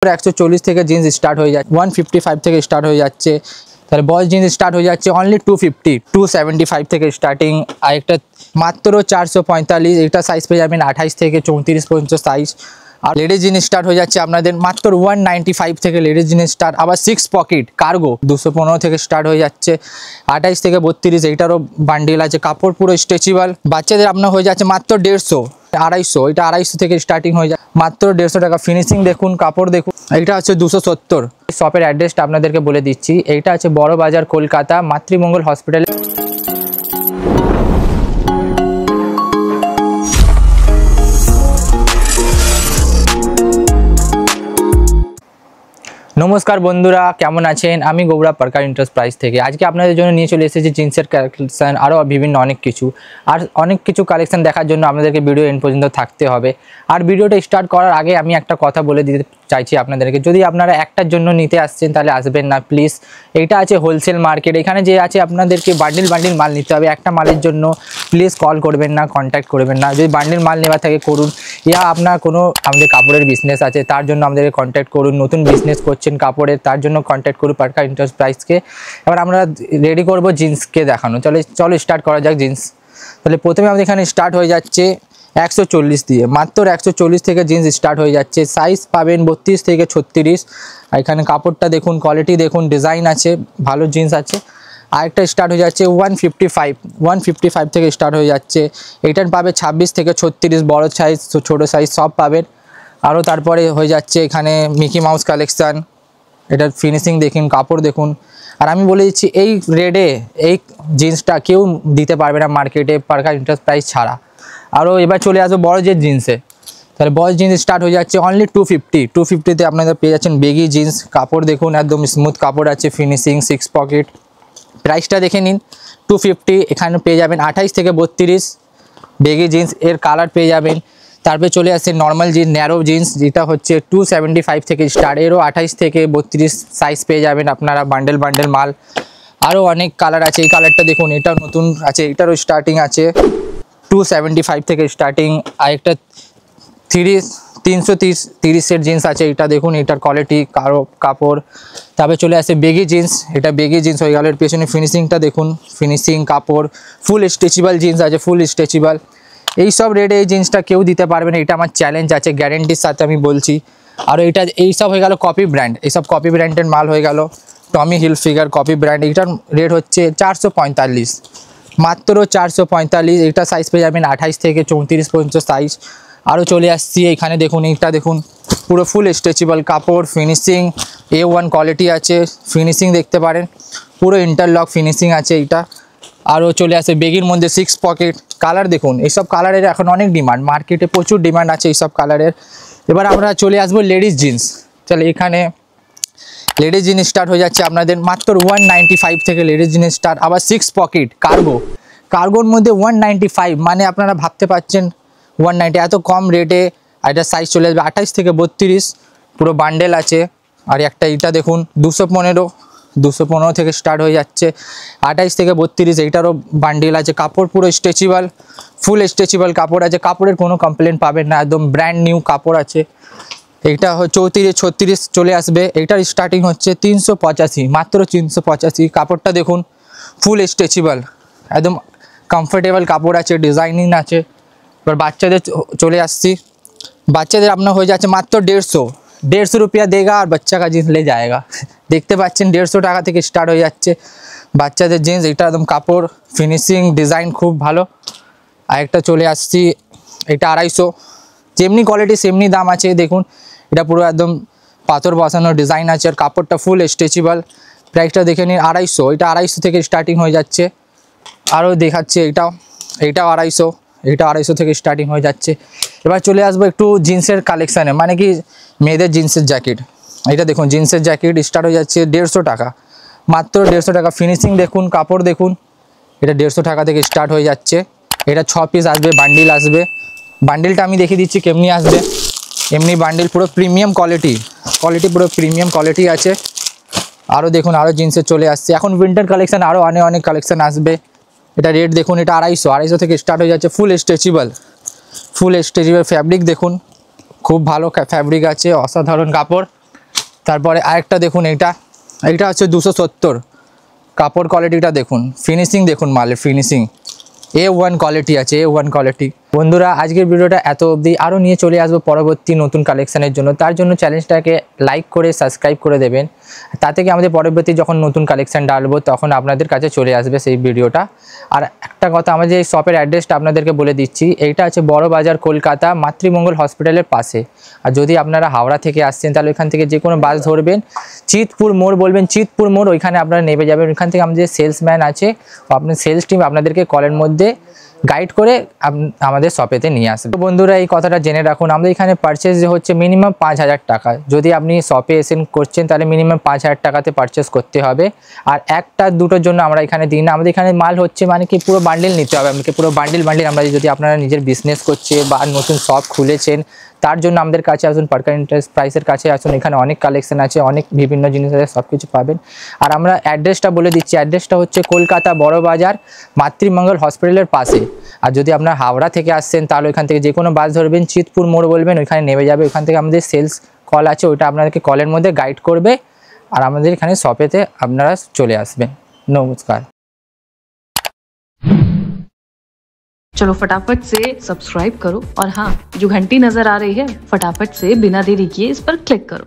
140 থেকে jeans start হয়ে যাচ্ছে, 155 থেকে স্টার্ট হয়ে যাচ্ছে। তাহলে বয়েজ জিন্স স্টার্ট হয়ে যাচ্ছে অনলি 250, 275 থেকে স্টার্টিং। আর একটা মাত্র 445, এটা সাইজ পেয়ে যাবেন 28 থেকে 34 পর্যন্ত সাইজ। আর লেডিস জিন্স স্টার্ট হয়ে যাচ্ছে আপনাদের মাত্র 195 থেকে লেডিস জিন্স স্টার্ট। আবার 6 পকেট কার্গো 215 থেকে স্টার্ট হয়ে যাচ্ছে, 28 থেকে 32, এইটারও বান্ডিল আছে, কাপড় পুরো স্ট্রেচেবল। বাচ্চাদের আপনার হয়ে যাচ্ছে মাত্র 150, 250, এটা 250 থেকে স্টার্টিং হয়ে যায়, মাত্র 150 টাকা। ফিনিশিং দেখুন, কাপড় দেখুন। এইটা হচ্ছে 270। শপের অ্যাড্রেসটা আপনাদেরকে বলে দিচ্ছি, এইটা আছে বড় বাজার কলকাতা, মাতৃমঙ্গল হসপিটালে। নমস্কার বন্ধুরা, কেমন আছেন? আমি গৌরব পারকার এন্টারপ্রাইজ থেকে আজকে আপনাদের জন্য নিয়ে চলে এসেছি জিন্সের কালেকশন, আরও বিভিন্ন অনেক কিছু কালেকশন দেখার জন্য আপনাদেরকে ভিডিও এন্ড পর্যন্ত থাকতে হবে। আর ভিডিওটা স্টার্ট করার আগে আমি একটা কথা বলে দিতে চাইছি আপনাদেরকে, যদি আপনারা একটার জন্য নিতে আসছেন তাহলে আসবেন না প্লিজ। এইটা আছে হোলসেল মার্কেট, এখানে যে আছে আপনাদেরকে বান্ডিল মাল নিতে হবে। একটা মালের জন্য প্লিজ কল করবেন না, কন্ট্যাক্ট করবেন না। যদি বান্ডিল মাল নেওয়া থাকে করুন, ইয়া আপনার কোনো আমাদের কাপড়ের বিজনেস আছে তার জন্য আমাদেরকে কন্ট্যাক্ট করুন। নতুন বিজনেস করছেন কাপড়ের, তার জন্য কন্ট্যাক্ট করুন পারকার এন্টারপ্রাইজকে। এবার আমরা রেডি করব জিন্সকে দেখানো। চলো স্টার্ট করা যাক জিন্স। তাহলে প্রথমে আমাদের এখানে স্টার্ট হয়ে যাচ্ছে 140 দিয়ে, মাত্র 140 থেকে জিন্স স্টার্ট হয়ে যাচ্ছে। সাইজ পাবেন 32 থেকে 36। আর এখানে কাপড়টা দেখুন, কোয়ালিটি দেখুন, ডিজাইন আছে, ভালো জিন্স আছে। আরেকটা স্টার্ট হয়ে যাচ্ছে 155 থেকে স্টার্ট হয়ে যাচ্ছে। এইটার পাবে 26 থেকে 36, বড় সাইজ ছোটো সাইজ সব পাবেন। আরও তারপরে হয়ে যাচ্ছে এখানে মিকি মাউস কালেকশান, এটার ফিনিশিং দেখুন, কাপড় দেখুন। আর আমি বলে দিচ্ছি এই রেডে এই জিন্সটা কেউ দিতে পারবে না মার্কেটে পারকার এন্টারপ্রাইজ ছাড়া। আরও এবার চলে আসবো বড় যে জিন্সে। তাহলে বড় জিন্স স্টার্ট হয়ে যাচ্ছে অনলি 250 আপনাদের পেয়ে যাচ্ছেন বেগি জিন্স। কাপড় দেখুন, একদম স্মুথ কাপড় আছে, ফিনিশিং, 6 পকেট। প্রাইসটা দেখে নিন 250। এখানে পেয়ে যাবেন 28 থেকে 32 বেগি জিন্স, এর কালার পেয়ে যাবেন। তারপরে চলে আসছে নর্মাল জিন্স, ন্যারো জিন্স, যেটা হচ্ছে 275 থেকে স্টার্ট, এরও 28 থেকে 32 সাইজ পেয়ে যাবেন আপনারা। বান্ডেল মাল, আরও অনেক কালার আছে। এই কালারটা দেখুন, এটাও নতুন আছে, এটারও স্টার্টিং আছে 275 থেকে স্টার্টিং। আর একটা 330 জিন্স আছে, এটা দেখুন, এটার কোয়ালিটি, কাপড়। তারপরে চলে আসে বেগি জিন্স, এটা বেগি জিন্স হয়ে গেল। এর পেছনে ফিনিশিংটা দেখুন, ফিনিশিং, কাপড়, ফুল স্ট্রেচেবল জিন্স আছে, ফুল স্ট্রেচেবল। এই সব রেটে এই জিন্সটা কেউ দিতে পারবে না, এটা আমার চ্যালেঞ্জ আছে, গ্যারেন্টির সাথে আমি বলছি। আর এইসব হয়ে গেল কপি ব্র্যান্ড, এইসব কপি ব্র্যান্ডের মাল হয়ে গেল। টমি হিলফিগার কপি ব্র্যান্ড, এইটার রেট হচ্ছে 445, মাত্র 445। এটা সাইজ পেয়ে যাবেন 28 থেকে 34 পর্যন্ত সাইজ। আরও চলে আসছি এখানে দেখুন, এইটা দেখুন, পুরো ফুল স্ট্রেচেবল কাপড়, ফিনিশিং A1 কোয়ালিটি আছে, ফিনিশিং দেখতে পারেন, পুরো ইন্টারলক ফিনিশিং আছে এইটা। আরও চলে আসে বেগির মধ্যে 6 পকেট। কালার দেখুন, এইসব কালারের এখন অনেক ডিমান্ড, মার্কেটে প্রচুর ডিমান্ড আছে এইসব কালারের। এবার আমরা চলে আসবো লেডিস জিন্স। তাহলে এখানে লেডিস জিন্স স্টার্ট হয়ে যাচ্ছে আপনাদের মাত্র 195 থেকে লেডিস জিন্স স্টার্ট। আবার 6 পকেট কার্গোর মধ্যে 195, মানে আপনারা ভাবতে পারছেন 190 এত কম রেটে। আর এটা সাইজ চলে আসবে 28 থেকে 32, পুরো বান্ডেল আছে। আর একটা এটা দেখুন 215 থেকে স্টার্ট হয়ে যাচ্ছে, 28 থেকে 32, এইটারও বান্ডেল আছে। কাপড় পুরো স্ট্রেচেবল, ফুল স্ট্রেচেবল কাপড় আছে, কাপড়ের কোনো কমপ্লেন পাবেন না, একদম ব্র্যান্ড নিউ কাপড় আছে। এইটা 34, 36 চলে আসবে। এইটার স্টার্টিং হচ্ছে 385, মাত্র 385। কাপড়টা দেখুন, ফুল স্ট্রেচেবল, একদম কমফোর্টেবল কাপড় আছে, ডিজাইনিং আছে। এবার বাচ্চাদের চলে আসছি, বাচ্চাদের আপনার হয়ে যাচ্ছে মাত্র 150 रुपया देगा আর বাচ্চা কা জিন্স লে যায়গা। দেখতে পাচ্ছেন 150 টাকা থেকে স্টার্ট হয়ে যাচ্ছে বাচ্চাদের জিন্স। এটা একদম কাপড়, ফিনিশিং, ডিজাইন খুব ভালো। আরেকটা চলে আসছি, এটা 250, যেমনি কোয়ালিটি সেমনি দাম আছে। দেখুন, এটা পুরো একদম পাথর বসানো ডিজাইন আছে, আর কাপড়টা ফুল স্ট্রেচেবল। প্রাইসটা দেখে নিন 250, এটা 250 থেকে স্টার্টিং হয়ে যাচ্ছে। আরও দেখাচ্ছে এইটাও 250, এটা 250 থেকে স্টার্টিং হয়ে যাচ্ছে। এবার চলে আসবো একটু জিন্সের কালেকশানে, মানে কি মেয়েদের জিন্সের জ্যাকেট। এটা দেখুন, জিন্সের জ্যাকেট স্টার্ট হয়ে যাচ্ছে 150 টাকা, মাত্র 150 টাকা। ফিনিশিং দেখুন, কাপড় দেখুন, এটা 150 টাকা থেকে স্টার্ট হয়ে যাচ্ছে। এটা 6 পিস আসবে, বান্ডিল আসবে। বান্ডিলটা আমি দেখিয়ে দিচ্ছি কেমনি আসবে। এমনি বান্ডিল, পুরো প্রিমিয়াম কোয়ালিটি, পুরো প্রিমিয়াম কোয়ালিটি আছে। আরও দেখুন, আরও জিন্সের চলে আসছে এখন উইন্টার কালেকশান, আরও অনেক কালেকশান আসবে। এটা রেট দেখুন, এটা 250 থেকে স্টার্ট হয়ে যাচ্ছে। ফুল স্ট্রেচেবল ফ্যাব্রিক দেখুন, খুব ভালো ফ্যাব্রিক আছে, অসাধারণ কাপড়। তারপরে আরেকটা দেখুন, এইটা হচ্ছে 270, কাপড় কোয়ালিটিটা দেখুন, ফিনিশিং দেখুন, মালের ফিনিশিং A1 কোয়ালিটি আছে, A1 কোয়ালিটি। বন্ধুরা আজকের ভিডিওটা এত অবধি, আরও নিয়ে চলে আসবো পরবর্তী নতুন কালেকশানের জন্য। তার জন্য চ্যানেলটাকে লাইক করে সাবস্ক্রাইব করে দেবেন, তাতে কি আমাদের পরবর্তী যখন নতুন কালেকশান ডালবো তখন আপনাদের কাছে চলে আসবে সেই ভিডিওটা। আর একটা কথা, আমাদের এই শপের অ্যাড্রেসটা আপনাদেরকে বলে দিচ্ছি, এইটা আছে বড় বাজার, কলকাতা, মাতৃমঙ্গল হসপিটালের পাশে। আর যদি আপনারা হাওড়া থেকে আসছেন তাহলে ওইখান থেকে যে কোনো বাস ধরবেন, চিতপুর মোড় বলবেন, চিতপুর মোড়, ওইখানে আপনারা নেমে যাবেন। ওইখান থেকে আমাদের সেলসম্যান আছে, আপনার সেলস টিম আপনাদেরকে কলের মধ্যে গাইড করে আমাদের শপেতে নিয়ে আসবে। তো বন্ধুরা এই কথাটা জেনে রাখুন, আমাদের এখানে পারচেস যে হচ্ছে মিনিমাম 5000 টাকা। যদি আপনি শপে এসে করছেন তাহলে মিনিমাম 5000 টাকাতে পারচেস করতে হবে। আর একটা দুটোর জন্য আমরা এখানে দিই না, আমাদের এখানে মাল হচ্ছে মানে কি পুরো বান্ডিল নিতে হবে আমাকে, পুরো বান্ডিল আমরা, যদি আপনারা নিজের বিজনেস করছে বা নতুন শপ খুলেছেন তার জন্য আমাদের কাছে আসুন, পার্কার এন্টারপ্রাইজের কাছে আসুন। এখানে অনেক কালেকশন আছে, অনেক বিভিন্ন জিনিস আছে, সব কিছু পাবেন। আর আমরা অ্যাড্রেসটা বলে দিচ্ছি, অ্যাড্রেসটা হচ্ছে কলকাতা বড় বাজার, মাতৃমঙ্গল হসপিটালের পাশে। আর যদি আপনার হাওড়া থেকে আসছেন তাহলে ওইখান থেকে যে কোনো বাস ধরবেন, চিতপুর মোড় বলবেন, ওইখানে নেমে যাবে। ওইখান থেকে আমাদের সেলস কল আছে, ওইটা আপনাদেরকে কলের মধ্যে গাইড করবে আর আমাদের এখানে শপেতে আপনারা চলে আসবেন। নমস্কার। चलो फटाफट से सब्सक्राइब करो और हाँ, जो घंटी नजर आ रही है फटाफट से बिना देरी किए इस पर क्लिक करो।